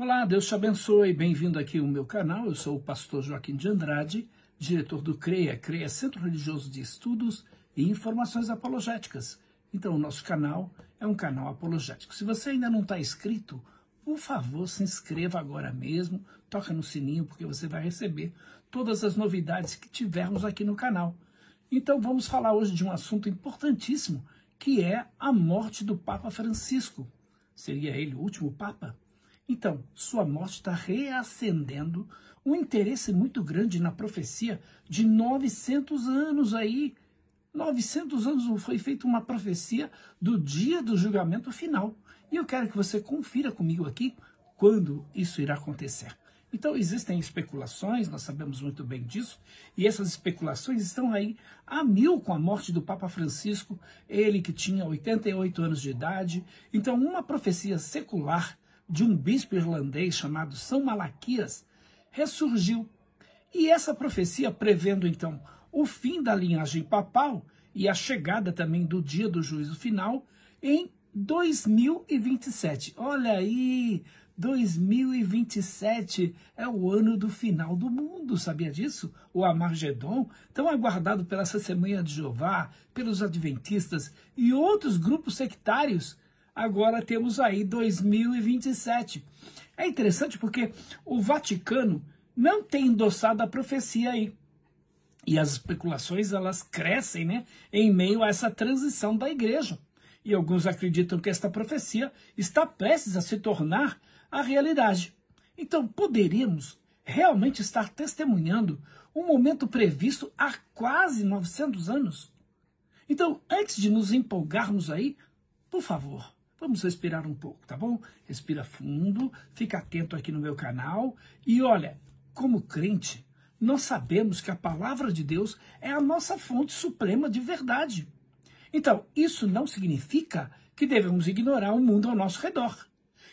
Olá, Deus te abençoe, bem-vindo aqui ao meu canal. Eu sou o pastor Joaquim de Andrade, diretor do CREA Centro Religioso de Estudos e Informações Apologéticas. Então, o nosso canal é um canal apologético. Se você ainda não está inscrito, por favor, se inscreva agora mesmo, toca no sininho, porque você vai receber todas as novidades que tivermos aqui no canal. Então, vamos falar hoje de um assunto importantíssimo, que é a morte do Papa Francisco. Seria ele o último Papa? Então, sua morte está reacendendo um interesse muito grande na profecia de 900 anos aí. 900 anos foi feita uma profecia do dia do julgamento final. E eu quero que você confira comigo aqui quando isso irá acontecer. Então, existem especulações, nós sabemos muito bem disso, e essas especulações estão aí a mil com a morte do Papa Francisco, ele que tinha 88 anos de idade. Então, uma profecia secular de um bispo irlandês chamado São Malaquias ressurgiu. E essa profecia prevendo, então, o fim da linhagem papal e a chegada também do dia do juízo final em 2027. Olha aí, 2027 é o ano do final do mundo, sabia disso? O Armagedon, tão aguardado pela Testemunha de Jeová, pelos adventistas e outros grupos sectários. Agora temos aí 2027. É interessante porque o Vaticano não tem endossado a profecia aí. E as especulações, elas crescem, né, em meio a essa transição da igreja. E alguns acreditam que esta profecia está prestes a se tornar a realidade. Então, poderíamos realmente estar testemunhando um momento previsto há quase 900 anos? Então, antes de nos empolgarmos aí, por favor, vamos respirar um pouco, tá bom? Respira fundo, fica atento aqui no meu canal. E olha, como crente, nós sabemos que a palavra de Deus é a nossa fonte suprema de verdade. Então, isso não significa que devemos ignorar o mundo ao nosso redor.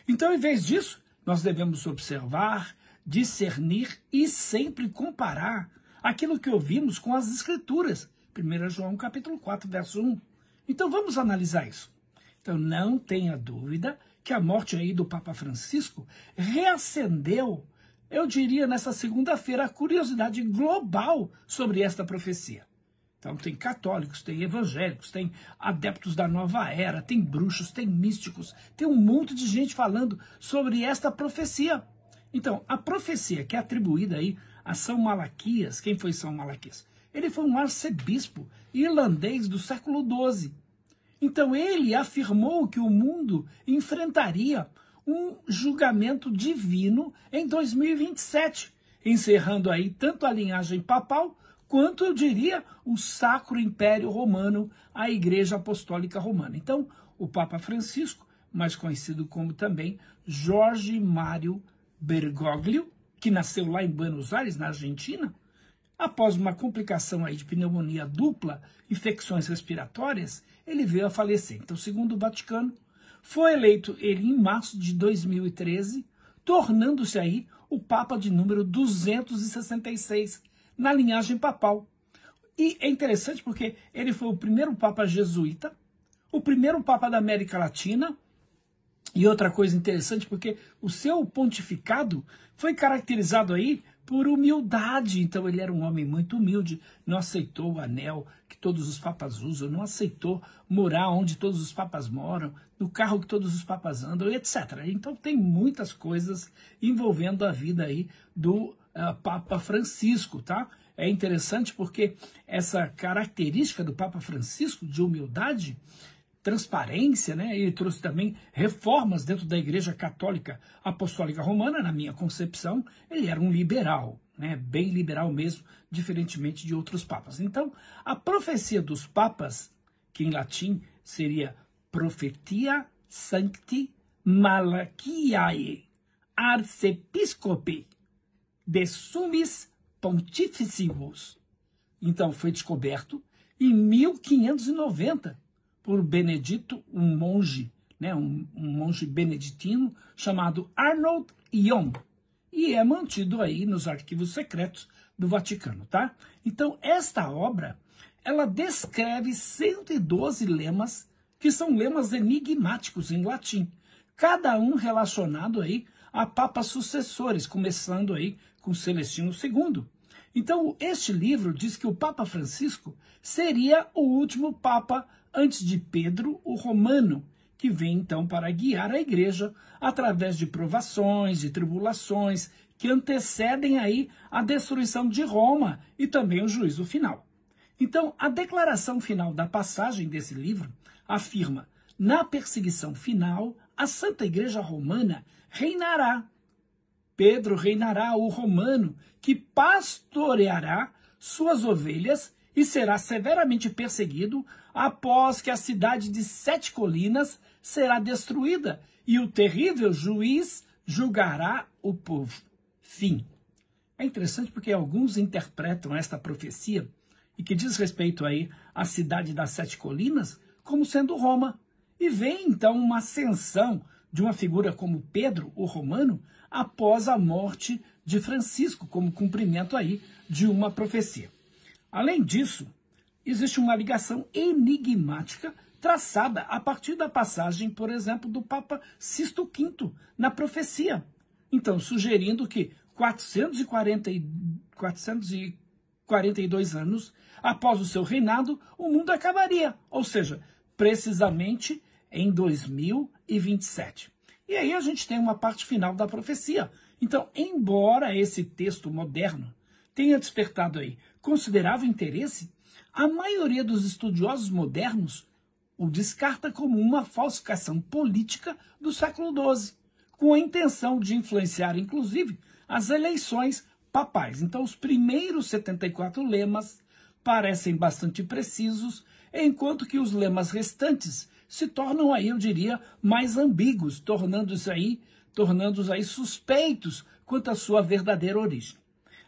Então, em vez disso, nós devemos observar, discernir e sempre comparar aquilo que ouvimos com as Escrituras. 1 João capítulo 4, verso 1. Então, vamos analisar isso. Então, não tenha dúvida que a morte aí do Papa Francisco reacendeu, eu diria, nessa segunda-feira, a curiosidade global sobre esta profecia. Então, tem católicos, tem evangélicos, tem adeptos da nova era, tem bruxos, tem místicos, tem um monte de gente falando sobre esta profecia. Então, a profecia que é atribuída aí a São Malaquias, quem foi São Malaquias? Ele foi um arcebispo irlandês do século XII. Então, ele afirmou que o mundo enfrentaria um julgamento divino em 2027, encerrando aí tanto a linhagem papal, quanto, eu diria, o Sacro Império Romano, a Igreja Apostólica Romana. Então, o Papa Francisco, mais conhecido como também Jorge Mário Bergoglio, que nasceu lá em Buenos Aires, na Argentina, após uma complicação aí de pneumonia dupla, infecções respiratórias, ele veio a falecer. Então, segundo o Vaticano, foi eleito ele em março de 2013, tornando-se aí o Papa de número 266 na linhagem papal. E é interessante porque ele foi o primeiro Papa jesuíta, o primeiro Papa da América Latina. E outra coisa interessante, porque o seu pontificado foi caracterizado aí por humildade. Então ele era um homem muito humilde, não aceitou o anel que todos os papas usam, não aceitou morar onde todos os papas moram, no carro que todos os papas andam, etc. Então tem muitas coisas envolvendo a vida aí do Papa Francisco, tá? É interessante porque essa característica do Papa Francisco de humildade, transparência, né? Ele trouxe também reformas dentro da Igreja Católica Apostólica Romana, na minha concepção. Ele era um liberal, né? Bem liberal mesmo, diferentemente de outros papas. Então, a profecia dos papas, que em latim seria Prophetia Sancti Malachiae Arcepiscopi de Summis Pontificibus. Então, foi descoberto em 1590 por Benedito, um monge, né, um monge beneditino chamado Arnold Young, e é mantido aí nos arquivos secretos do Vaticano, tá? Então, esta obra, ela descreve 112 lemas, que são lemas enigmáticos em latim, cada um relacionado aí a papas sucessores, começando aí com Celestino II. Então, este livro diz que o Papa Francisco seria o último Papa antes de Pedro, o Romano, que vem então para guiar a Igreja através de provações, de tribulações, que antecedem aí a destruição de Roma e também o juízo final. Então, a declaração final da passagem desse livro afirma: na perseguição final, a Santa Igreja Romana reinará. Pedro reinará, o romano, que pastoreará suas ovelhas e será severamente perseguido após que a cidade de 7 colinas será destruída e o terrível juiz julgará o povo. Fim. É interessante porque alguns interpretam esta profecia, e que diz respeito aí à cidade das 7 colinas, como sendo Roma. E vem então uma ascensão de uma figura como Pedro, o romano, após a morte de Francisco, como cumprimento aí de uma profecia. Além disso, existe uma ligação enigmática traçada a partir da passagem, por exemplo, do Papa Sisto V na profecia. Então, sugerindo que 442 anos após o seu reinado, o mundo acabaria, ou seja, precisamente em 2027. E aí a gente tem uma parte final da profecia. Então, embora esse texto moderno tenha despertado aí considerável interesse, a maioria dos estudiosos modernos o descarta como uma falsificação política do século XII, com a intenção de influenciar, inclusive, as eleições papais. Então, os primeiros 74 lemas parecem bastante precisos, enquanto que os lemas restantes se tornam aí, eu diria, mais ambíguos, tornando-os aí suspeitos quanto à sua verdadeira origem.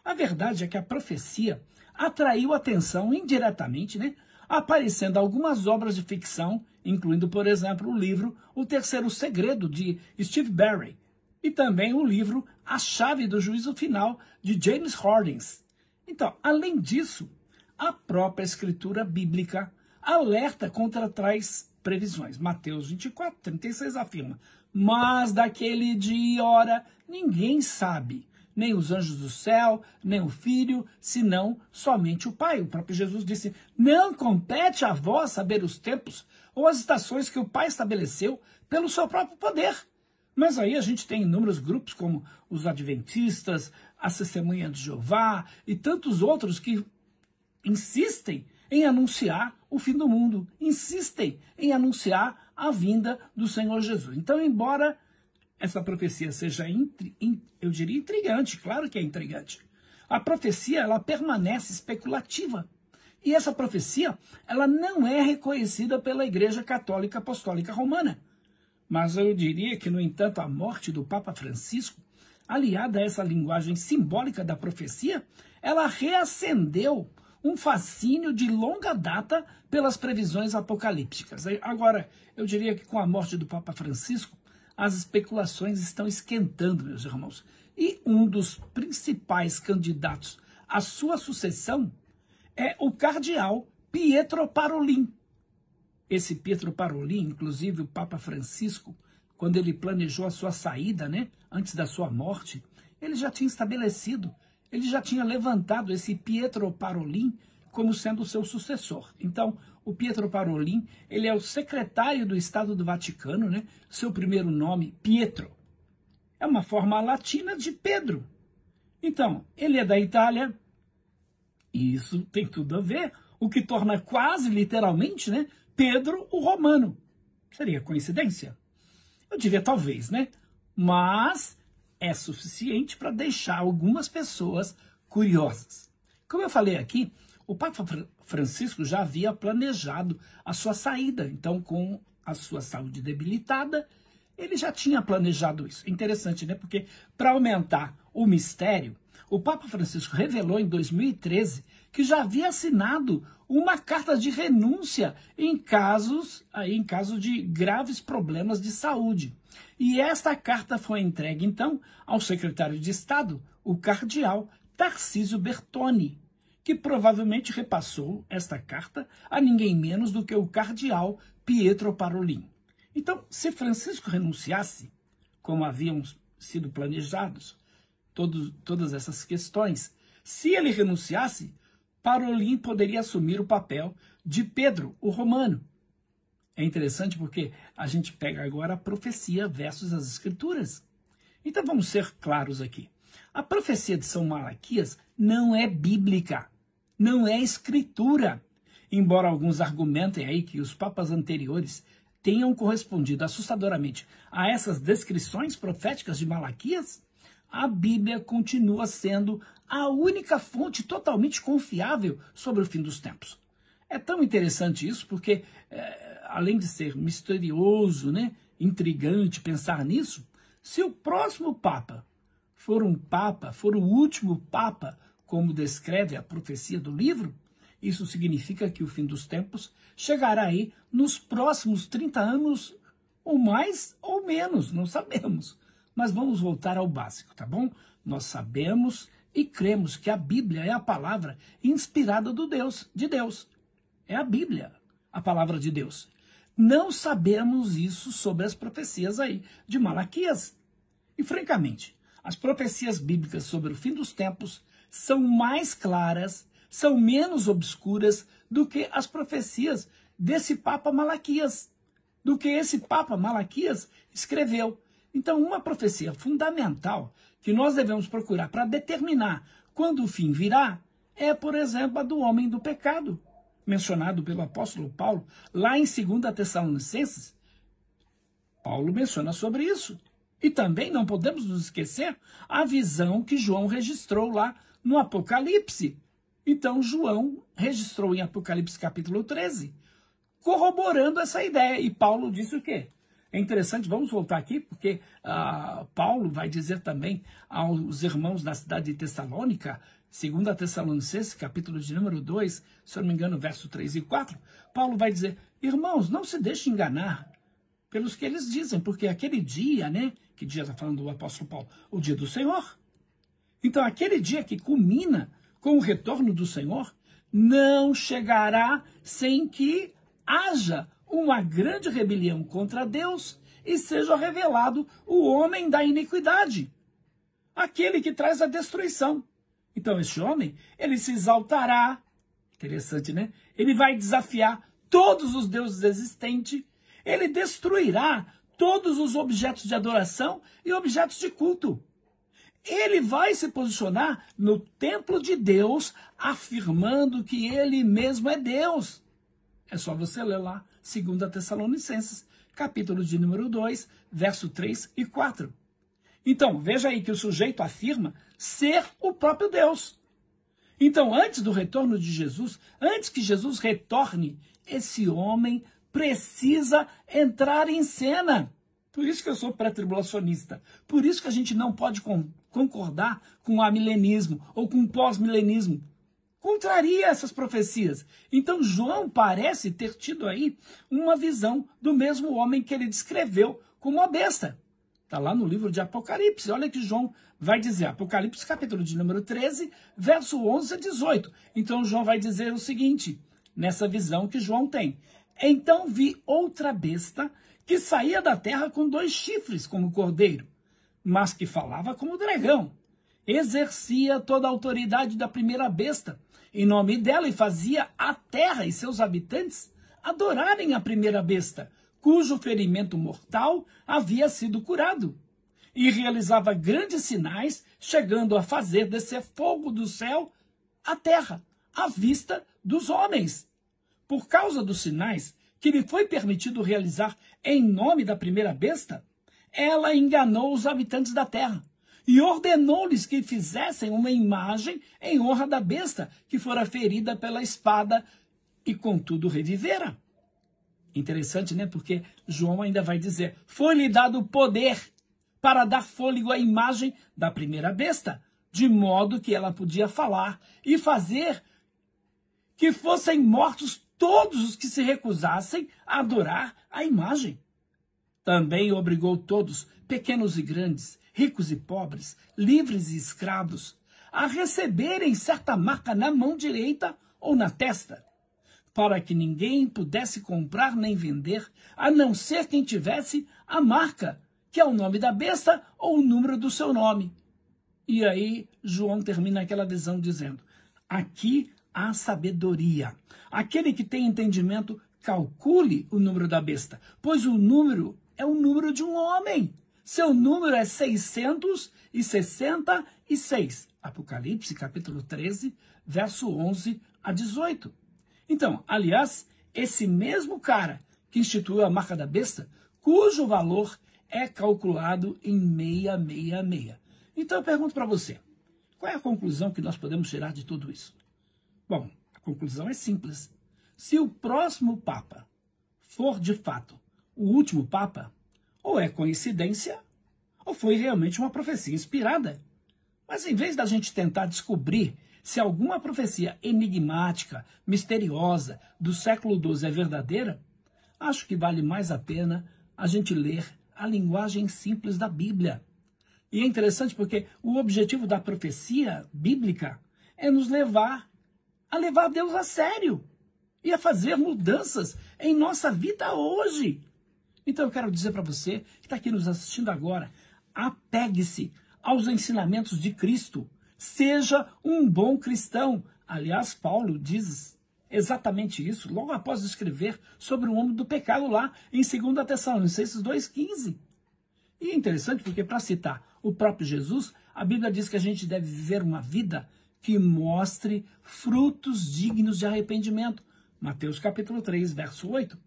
A verdade é que a profecia atraiu atenção indiretamente, aparecendo algumas obras de ficção, incluindo, por exemplo, o livro O Terceiro Segredo, de Steve Barry, e também o livro A Chave do Juízo Final, de James Hordens. Então, além disso, a própria escritura bíblica alerta contra tais previsões. Mateus 24, 36 afirma: mas daquele dia e hora ninguém sabe, nem os anjos do céu, nem o Filho, senão somente o Pai. O próprio Jesus disse: não compete a vós saber os tempos ou as estações que o Pai estabeleceu pelo seu próprio poder. Mas aí a gente tem inúmeros grupos como os Adventistas, a Testemunha de Jeová e tantos outros que insistem em anunciar o fim do mundo, insistem em anunciar a vinda do Senhor Jesus. Então, embora essa profecia seja, eu diria, intrigante, claro que é intrigante, a profecia ela permanece especulativa. E essa profecia ela não é reconhecida pela Igreja Católica Apostólica Romana. Mas eu diria que, no entanto, a morte do Papa Francisco, aliada a essa linguagem simbólica da profecia, ela reacendeu um fascínio de longa data pelas previsões apocalípticas. Agora, eu diria que com a morte do Papa Francisco, as especulações estão esquentando, meus irmãos. E um dos principais candidatos à sua sucessão é o cardeal Pietro Parolin. Esse Pietro Parolin, inclusive o Papa Francisco, quando ele planejou a sua saída, antes da sua morte, ele já tinha estabelecido, ele já tinha levantado esse Pietro Parolin como sendo o seu sucessor. Então, o Pietro Parolin, ele é o secretário do Estado do Vaticano, seu primeiro nome, Pietro. É uma forma latina de Pedro. Então, ele é da Itália, e isso tem tudo a ver, o que torna quase literalmente, Pedro o Romano. Seria coincidência? Eu diria talvez, Mas é suficiente para deixar algumas pessoas curiosas. Como eu falei aqui, o Papa Francisco já havia planejado a sua saída. Então, com a sua saúde debilitada, ele já tinha planejado isso. Interessante, Porque para aumentar o mistério, o Papa Francisco revelou em 2013 que já havia assinado uma carta de renúncia em caso de graves problemas de saúde. E esta carta foi entregue, então, ao secretário de Estado, o cardeal Tarcísio Bertone, que provavelmente repassou esta carta a ninguém menos do que o cardeal Pietro Parolin. Então, se Francisco renunciasse, como haviam sido planejados, todas essas questões. Se ele renunciasse, Parolin poderia assumir o papel de Pedro, o romano. É interessante porque a gente pega agora a profecia versus as escrituras. Então vamos ser claros aqui. A profecia de São Malaquias não é bíblica, não é escritura. Embora alguns argumentem aí que os papas anteriores tenham correspondido assustadoramente a essas descrições proféticas de Malaquias, a Bíblia continua sendo a única fonte totalmente confiável sobre o fim dos tempos. É tão interessante isso porque, além de ser misterioso, né, intrigante pensar nisso, se o próximo Papa for o último Papa, como descreve a profecia do livro, isso significa que o fim dos tempos chegará aí nos próximos 30 anos, ou mais ou menos, não sabemos. Mas vamos voltar ao básico, tá bom? Nós sabemos e cremos que a Bíblia é a palavra inspirada de Deus. É a Bíblia, a palavra de Deus. Não sabemos isso sobre as profecias aí de Malaquias. E, francamente, as profecias bíblicas sobre o fim dos tempos são mais claras, são menos obscuras do que as profecias desse Papa Malaquias, do que esse Papa Malaquias escreveu. Então, uma profecia fundamental que nós devemos procurar para determinar quando o fim virá é, por exemplo, a do homem do pecado, mencionado pelo apóstolo Paulo lá em 2 Tessalonicenses. Paulo menciona sobre isso. E também não podemos nos esquecer a visão que João registrou lá no Apocalipse. Então, João registrou em Apocalipse capítulo 13, corroborando essa ideia. E Paulo disse o quê? É interessante, vamos voltar aqui, porque Paulo vai dizer também aos irmãos da cidade de Tessalônica, 2 Tessalonicenses, capítulo de número 2, se eu não me engano, verso 3 e 4, Paulo vai dizer, irmãos, não se deixem enganar pelos que eles dizem, porque aquele dia, né, que dia está falando do apóstolo Paulo? O dia do Senhor. Então, aquele dia que culmina com o retorno do Senhor, não chegará sem que haja uma grande rebelião contra Deus e seja revelado o homem da iniquidade, aquele que traz a destruição. Então, este homem, ele se exaltará, interessante, né? Ele vai desafiar todos os deuses existentes, ele destruirá todos os objetos de adoração e objetos de culto. Ele vai se posicionar no templo de Deus, afirmando que ele mesmo é Deus. É só você ler lá 2 Tessalonicenses, capítulo de número 2, verso 3 e 4. Então, veja aí que o sujeito afirma ser o próprio Deus. Então, antes do retorno de Jesus, antes que Jesus retorne, esse homem precisa entrar em cena. Por isso que eu sou pré-tribulacionista. Por isso que a gente não pode concordar com o amilenismo ou com o pós-milenismo. Contraria essas profecias. Então, João parece ter tido aí uma visão do mesmo homem que ele descreveu como a besta. Está lá no livro de Apocalipse. Olha que João vai dizer, Apocalipse capítulo de número 13, verso 11 a 18. Então, João vai dizer o seguinte, nessa visão que João tem. Então vi outra besta que saía da terra com 2 chifres como cordeiro, mas que falava como dragão. Exercia toda a autoridade da primeira besta, em nome dela, e fazia a terra e seus habitantes adorarem a primeira besta, cujo ferimento mortal havia sido curado. E realizava grandes sinais, chegando a fazer descer fogo do céu à terra, à vista dos homens. Por causa dos sinais que lhe foi permitido realizar em nome da primeira besta, ela enganou os habitantes da terra e ordenou-lhes que fizessem uma imagem em honra da besta que fora ferida pela espada e contudo revivera. Interessante, né? Porque João ainda vai dizer, foi-lhe dado poder para dar fôlego à imagem da primeira besta, de modo que ela podia falar e fazer que fossem mortos todos os que se recusassem a adorar a imagem. Também obrigou todos, pequenos e grandes, ricos e pobres, livres e escravos, a receberem certa marca na mão direita ou na testa, para que ninguém pudesse comprar nem vender, a não ser quem tivesse a marca, que é o nome da besta ou o número do seu nome. E aí João termina aquela visão dizendo: aqui há sabedoria. Aquele que tem entendimento, calcule o número da besta, pois o número é o número de um homem. Seu número é 666. Apocalipse, capítulo 13, verso 11 a 18. Então, aliás, esse mesmo cara que instituiu a marca da besta, cujo valor é calculado em 666. Então eu pergunto para você, qual é a conclusão que nós podemos tirar de tudo isso? Bom, a conclusão é simples. Se o próximo Papa for, de fato, o último Papa, ou é coincidência, ou foi realmente uma profecia inspirada. Mas em vez da gente tentar descobrir se alguma profecia enigmática, misteriosa, do século XII é verdadeira, acho que vale mais a pena a gente ler a linguagem simples da Bíblia. E é interessante porque o objetivo da profecia bíblica é nos levar a levar Deus a sério e a fazer mudanças em nossa vida hoje. Então eu quero dizer para você que está aqui nos assistindo agora, apegue-se aos ensinamentos de Cristo. Seja um bom cristão. Aliás, Paulo diz exatamente isso, logo após escrever sobre o homem do pecado lá em 2 Tessalonicenses 2,15. E é interessante porque, para citar o próprio Jesus, a Bíblia diz que a gente deve viver uma vida que mostre frutos dignos de arrependimento. Mateus capítulo 3, verso 8.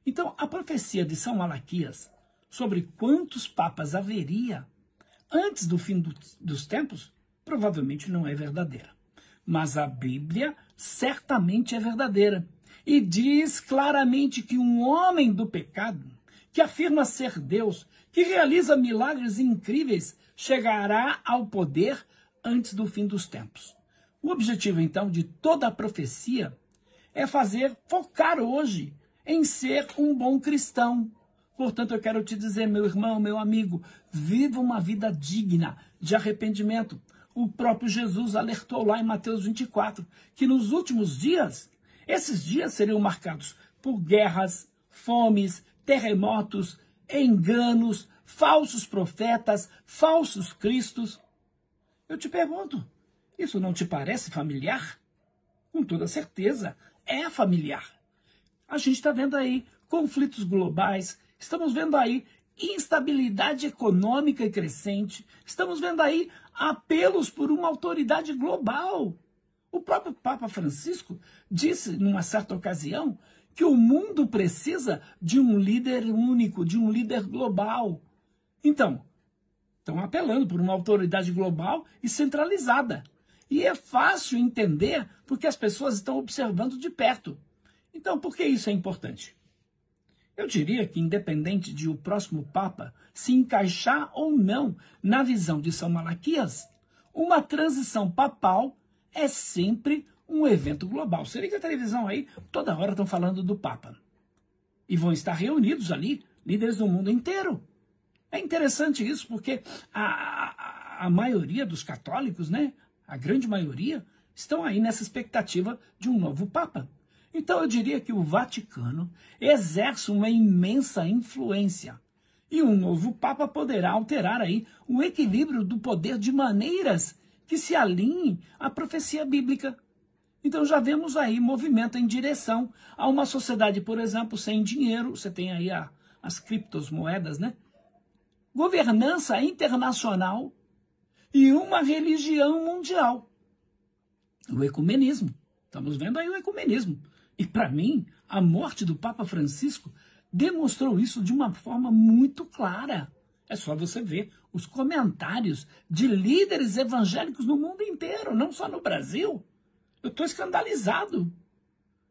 Então, a profecia de São Malaquias sobre quantos papas haveria antes do fim dos tempos, provavelmente não é verdadeira. Mas a Bíblia certamente é verdadeira. E diz claramente que um homem do pecado, que afirma ser Deus, que realiza milagres incríveis, chegará ao poder antes do fim dos tempos. O objetivo, então, de toda a profecia é focar hoje em ser um bom cristão. Portanto, eu quero te dizer, meu irmão, meu amigo, viva uma vida digna de arrependimento. O próprio Jesus alertou lá em Mateus 24 que nos últimos dias, esses dias seriam marcados por guerras, fomes, terremotos, enganos, falsos profetas, falsos cristos. Eu te pergunto, isso não te parece familiar? Com toda certeza, é familiar. A gente está vendo aí conflitos globais, estamos vendo aí instabilidade econômica e crescente, estamos vendo aí apelos por uma autoridade global. O próprio Papa Francisco disse, numa certa ocasião, que o mundo precisa de um líder único, de um líder global. Então, estão apelando por uma autoridade global e centralizada. E é fácil entender porque as pessoas estão observando de perto. Então, por que isso é importante? Eu diria que, independente de o próximo Papa se encaixar ou não na visão de São Malaquias, uma transição papal é sempre um evento global. Você liga a televisão aí, toda hora estão falando do Papa. E vão estar reunidos ali líderes do mundo inteiro. É interessante isso porque a maioria dos católicos, né, a grande maioria, estão aí nessa expectativa de um novo Papa. Então eu diria que o Vaticano exerce uma imensa influência. E um novo Papa poderá alterar aí o equilíbrio do poder de maneiras que se alinhem à profecia bíblica. Então já vemos aí movimento em direção a uma sociedade, por exemplo, sem dinheiro. Você tem aí as criptomoedas, né? Governança internacional e uma religião mundial. O ecumenismo. Estamos vendo aí o ecumenismo. E para mim, a morte do Papa Francisco demonstrou isso de uma forma muito clara. É só você ver os comentários de líderes evangélicos no mundo inteiro, não só no Brasil. Eu estou escandalizado.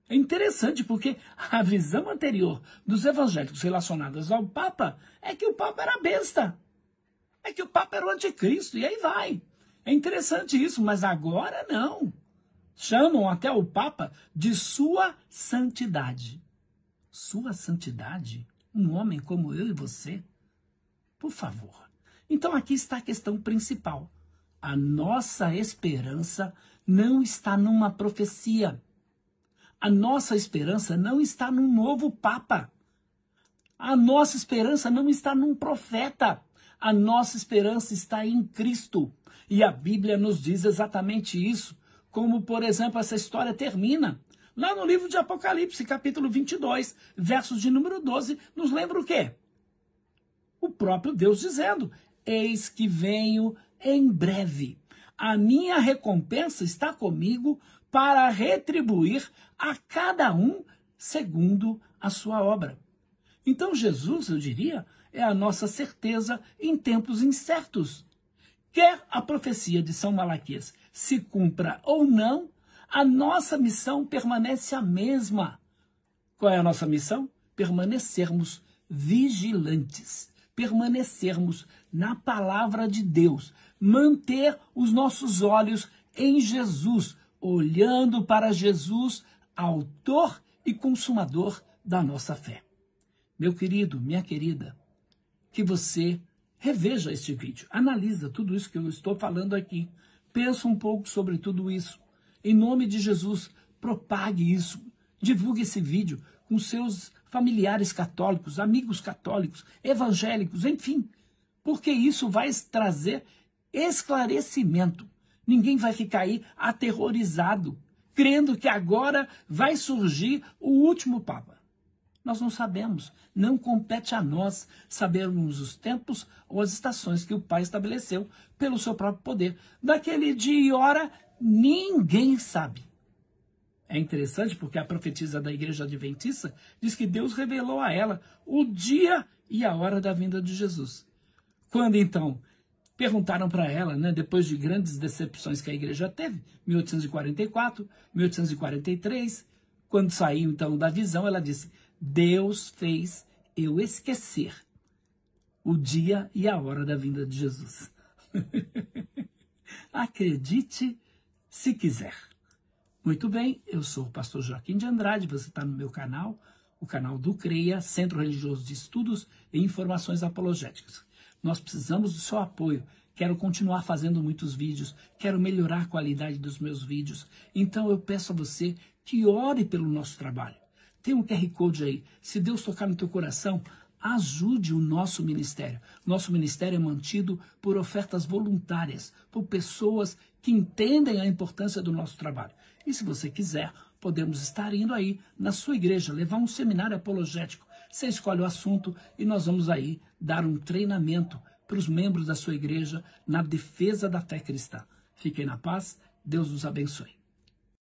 É interessante porque a visão anterior dos evangélicos relacionados ao Papa é que o Papa era besta. É que o Papa era o anticristo, e aí vai. É interessante isso, mas agora não. Chamam até o Papa de Sua Santidade. Sua Santidade? Um homem como eu e você? Por favor. Então aqui está a questão principal. A nossa esperança não está numa profecia. A nossa esperança não está num novo Papa. A nossa esperança não está num profeta. A nossa esperança está em Cristo. E a Bíblia nos diz exatamente isso. Como, por exemplo, essa história termina. Lá no livro de Apocalipse, capítulo 22, versos de número 12, nos lembra o quê? O próprio Deus dizendo: eis que venho em breve. A minha recompensa está comigo para retribuir a cada um segundo a sua obra. Então Jesus, eu diria, é a nossa certeza em tempos incertos. Quer a profecia de São Malaquias se cumpra ou não, a nossa missão permanece a mesma. Qual é a nossa missão? Permanecermos vigilantes, permanecermos na palavra de Deus, manter os nossos olhos em Jesus, olhando para Jesus, autor e consumador da nossa fé. Meu querido, minha querida, que você reveja este vídeo, analisa tudo isso que eu estou falando aqui, pensa um pouco sobre tudo isso. Em nome de Jesus, propague isso, divulgue esse vídeo com seus familiares católicos, amigos católicos, evangélicos, enfim, porque isso vai trazer esclarecimento. Ninguém vai ficar aí aterrorizado, crendo que agora vai surgir o último Papa. Nós não sabemos, não compete a nós sabermos os tempos ou as estações que o Pai estabeleceu pelo seu próprio poder. Daquele dia e hora, ninguém sabe. É interessante porque a profetisa da Igreja Adventista diz que Deus revelou a ela o dia e a hora da vinda de Jesus. Quando então perguntaram para ela, depois de grandes decepções que a igreja teve, 1844, 1843, quando saiu então da visão, ela disse: Deus fez eu esquecer o dia e a hora da vinda de Jesus. Acredite se quiser. Muito bem, eu sou o pastor Joaquim de Andrade, você está no meu canal, o canal do CREA, Centro Religioso de Estudos e Informações Apologéticas. Nós precisamos do seu apoio. Quero continuar fazendo muitos vídeos, quero melhorar a qualidade dos meus vídeos. Então eu peço a você que ore pelo nosso trabalho. Tem um QR Code aí. Se Deus tocar no teu coração, ajude o nosso ministério. Nosso ministério é mantido por ofertas voluntárias, por pessoas que entendem a importância do nosso trabalho. E se você quiser, podemos estar indo aí na sua igreja, levar um seminário apologético. Você escolhe o assunto e nós vamos aí dar um treinamento para os membros da sua igreja na defesa da fé cristã. Fiquem na paz, Deus nos abençoe.